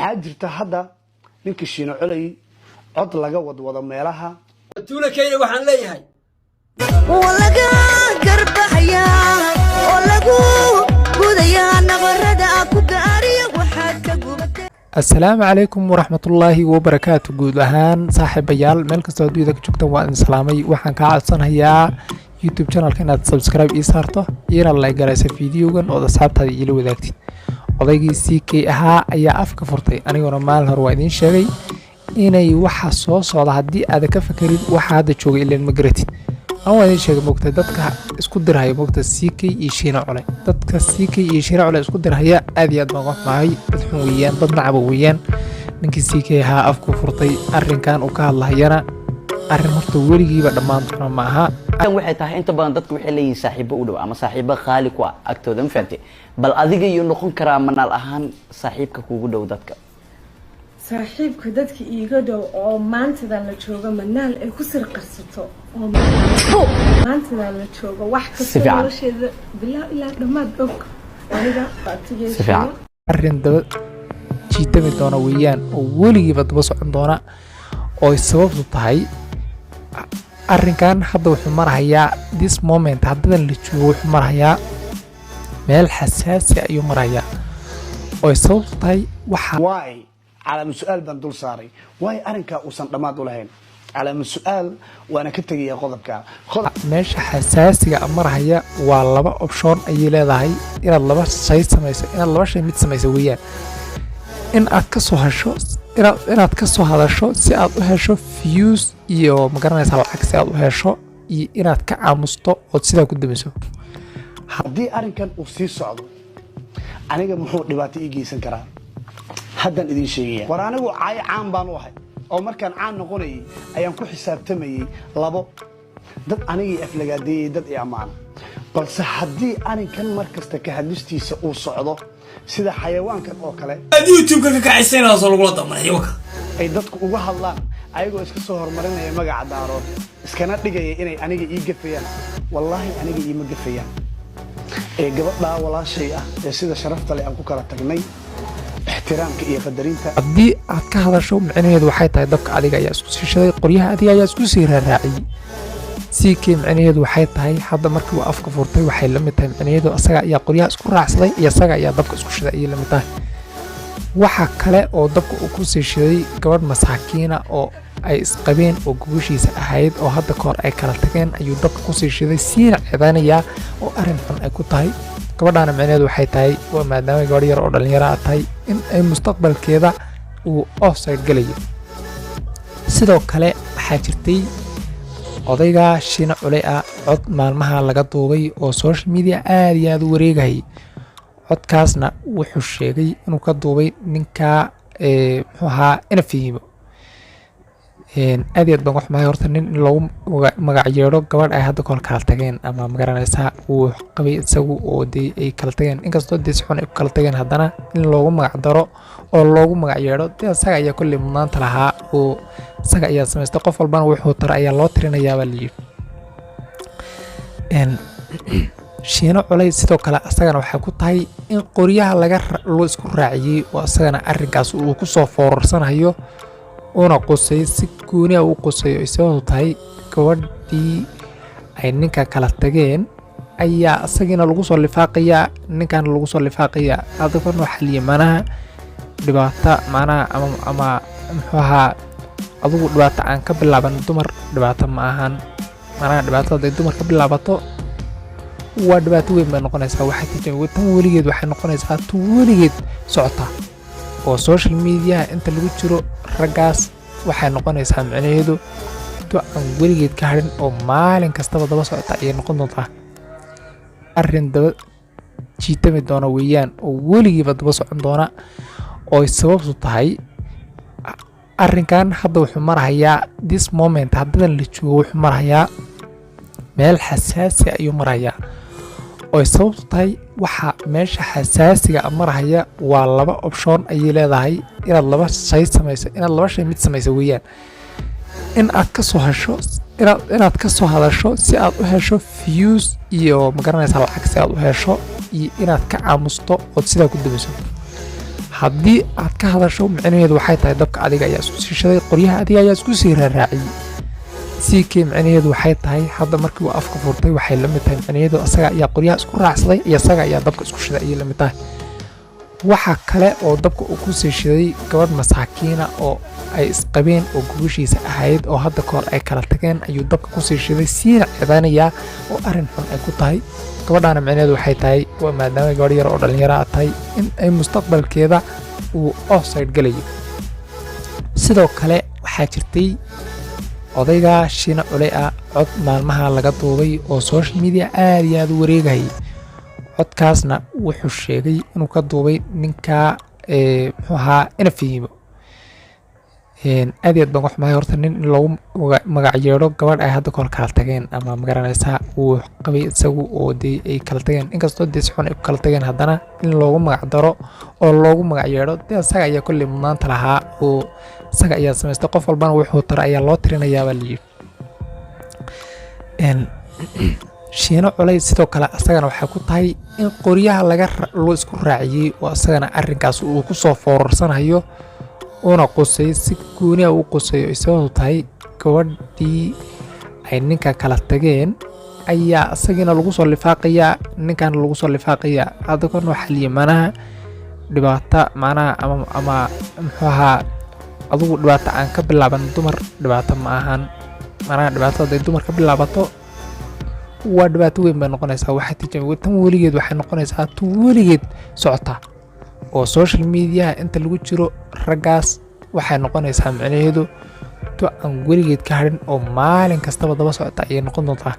waxaa jirta hadda ninkii Shiino Culey cod laga wadwado meelaha tuula keenay waxaan leeyahay walaga garbaxaya oo lagu gudaya nabarada ku gaariyo waxaad ka gubatay. Assalaamu calaykum waraxmatullaahi wabarakaatu. guud ahaan saaxiibayaal meel kastoo adduunyada ka joogtaan waan salaamay. waxaan ka codsanayaa YouTube channelka inaad subscribe ii saarto iyo like garaysa fiidiyogan oo asxaabtaada ila wadaagtid. odaygii CK ahaa ayaa afka furtay aniguna maalin hore waa idin sheegay inay waxa soo socda haddii aad ka fakirin waxa hadda jooga ileen ma garatid. aan waa idin sheegay moogta dadka isku dirhaya moogta CK iyo Shiino Culey. dadka CK iyo Shiino Culey isku dirhaya aad iyo aad baan wax maahay dad xun weeyaan dad nacab weeyaan. ninkii CK ahaa afka furtay arrinkan uu ka hadlayana arrin horta weligiiba dhammaan doona ma aha. waxay tahay inta badan dadku waxay leeyihiin saaxiibo u dhow ama saaxiibo qaali ku ah agtooda ma fahamtay bal adiga iyo noqon karaa manaal ahaan saaxiibka kugu dhow dadka saaxiibka dadka iiga dhow oo maantadan la joogo manaal ay ku sir qarsato oo maantadan la joogo wax kasta nolosheeda bilaa ilaa dhammaad og aniga baatigeeda arrin daba jiitami doona weeyaan oo weligiiba daba socon doona oo sababtu tahay arrinkan hadda wuxuu marayaa this moment haddadan la joogo wuxuu marayaa meel xasaasi ayuu marayaa oo sababtu tahay waxa waay calaamad su'aal baan dul saaray waay arrinka uusan dhamaad u lahayn calaamad su'aal waana ka tagayaa qodobka meesha xasaasiga maraya waa laba option ayay leedahay inaad laba shay samayso inaad laba shay mid samayso weeyaan in aad ka soo hasho inaad ka soo hadasho si aad u hesho views iyo magaranaysa lacag si aad u hesho iyo inaad ka aamusto oo sidaa ku damiso. haddii arrinkan uu sii socdo aniga muxuu dhibaato ii geysan karaa haddan idin sheegaya war anigu caay caan baan u ahay oo markaan caan noqonayay ayaan ku xisaabtamayay labo dad anigii aflagaadeeyay dad i ammaan balse haddii arrinkan markasta ka hadlistiisa uu socdo sida xayawaankan oo kale YouTube-ka ka kacisayna soo lagu dhammaanayo ay dadku uga hadlaan ayagoo iska soo hormarinaya magaca daarood iskana dhigaya inay aniga ii gafayaan wallahi aniga iima gafayaan gabadha walaashay ah ee sida sharafta leh aan ku kala tagnay ixtiraamka iyo qadarinta haddii aad ka hadasho macnaheedu waxay tahay dabka adiga ayaa isku sii shiday qoryaha adiga ayaa isku sii raaciyay CK macnaheedu waxay tahay hadda markii uu afka furtay waxay la mid tahay macnaheedu asaga ayaa qoryaha isku raacsaday iyo asaga ayaa dabka isku shiday ay la mid tahay. waxa kale oo dabka uu ku sii shiday gabadh masaakiina oo ay isqabeen oo gogoshiisa ahayd oo hadda ka hor ay kala tageen ayuu dabka ku sii shiday siina ciidanaya oo arrin xun ay ku tahay. gabadhaana macnaheedu waxay tahay waa maadaama gabadh yar oo dhalinyaro ah tahay in ay mustaqbalkeeda uu offside galayo. sidoo kale waxaa jirtay odayga Shiino Culey ah cod maalmaha laga duubay oo social media aad iyo aad u wareegayay. codkaasna wuxuu sheegay inuu ka duubay ninka muxuu ahaa inafiimo aad iyo aad baan wax maahay horta nin loogu magac yeedho gabadh ay hadda kor kala tageen ama magaranaysaa uu qabay isagu oo dee ay kala tageen inkastoo dee si xun ay kala tageen haddana in loogu magac daro oo loogu magac yeedho dee isaga ayaa kolley mudnaanta lahaa oo isaga ayaa samaystay qof walbana wuxuu tara ayaa loo tirinayaa baa layidhi. Shiino Culey sidoo kale asagana waxay ku tahay in qoryaha loo isku raaciyay oo asagana arrinkaas uu ku soo foorarsanayo una qosay si gooni ah u qosay oo sababtu tahay gabadhii ay ninka kala tageen ayaa asagina lagu soo lifaaqayaa ninkan lagu soo lifaaqayaa adoo noo xaliye manaha dhibaato manaha ama muxuu ahaa adigu dhibaato aan ka bilaaban dumar dhibaato ma ahan manaha dhibaatada ay dumar ka bilaabato waa dhibaato weyn bay noqonaysaa waxay tajaawiz tan weligeed waxay noqonaysaa tu weligeed socota oo social media inta lagu jiro raggaas waxay noqonaysaa macnaheedu tu aan weligeed ka harin oo maalin kastaba daba socota ayay noqon doontaa arrin daba jiitami doona weeyaan oo weligiiba daba socon doona oo sababtu tahay arrinkan hadda wuxuu marayaa this moment haddadan la joogo wuxuu marayaa meel xasaasi ayuu marayaa oo sababtu tahay waxa meesha xasaasiga maraya waa laba option ayay leedahay inaad laba shay samayso inaad laba shay mid samayso weeyaan in aad ka soo hasho inaad ka soo hadasho si aad u hesho views iyo magaranaysa lacag si aad u hesho iyo inaad ka aamusto oo sidaa ku damiso. haddii aad ka hadasho micnaheedu waxay tahay dabka adiga ayaa isku sii shiday qoryaha adiga ayaa isku sii raaraaciyey CK micnaheedu waxay tahay hadda markii uu afka furtay waxay la mid tahay micnaheedu asaga ayaa qoryaha isku raacsaday iyo asaga ayaa dabka isku shiday ayay la mid tahay waxa kale oo dabka uu ku sii shiday gabadh masaakiina oo ay isqabeen oo gubashiisa ahayd oo hadda kahor ay kala tageen ayuu dabka ku sii shiday siina ciidaanaya oo arrin xun ay ku tahay gabadhaana micnaheedu waxay tahay waa maadaama gabadh yar oo dhalinyaro ah tahay in ay mustaqbalkeeda uu offside galayo sidoo kale waxaa jirtay odayga Shiina Culey ah cod maalmaha laga duubay oo social media aad iyo aad u wareegayay codkaasna wuxuu sheegay inuu ka duubay ninka muxuu ahaa inafiimo aad iyo aad baan wax mahay horta nin loogu magac yeedho gabadh ay hadda kor kala tageen ama magaranaysaa uu qabay isagu oo dee ay kala tageen inkastoo dee si xun ay kala tageen haddana in loogu magac daro oo loogu magac yeedho dee isaga ayaa kolley mudnaanta lahaa oo isaga ayaa samaystay qof walbana wuxuu tara ayaa loo tirinayaa baa layidhi Shiina Culey sidoo kale asagana waxay ku tahay in qoryaha loo isku raaciyey oo asagana arrinkaas uu ku soo foorarsanayo una qosay si gooni ah u qosayo isagoo tahay gabadhii ay ninka kala tageen ayaa asagina lagu soo lifaaqaya ninkan lagu soo lifaaqaya hadda ka noo xaliye manaha dhibaato manaha ama muxuu ahaa adigu dhibaato aan ka bilaaban dumar dhibaato ma ahan manaha dhibaato ay dumar ka bilaabato waa dhibaato weyn bay noqonaysaa waxay tijaabay tan weligeed waxay noqonaysaa tu weligeed socota oo social media inta lagu jiro raggaas waxay noqonaysaa micnaheedu tu aan weligeed ka harin oo maalin kastaba daba socota ayay noqon doontaa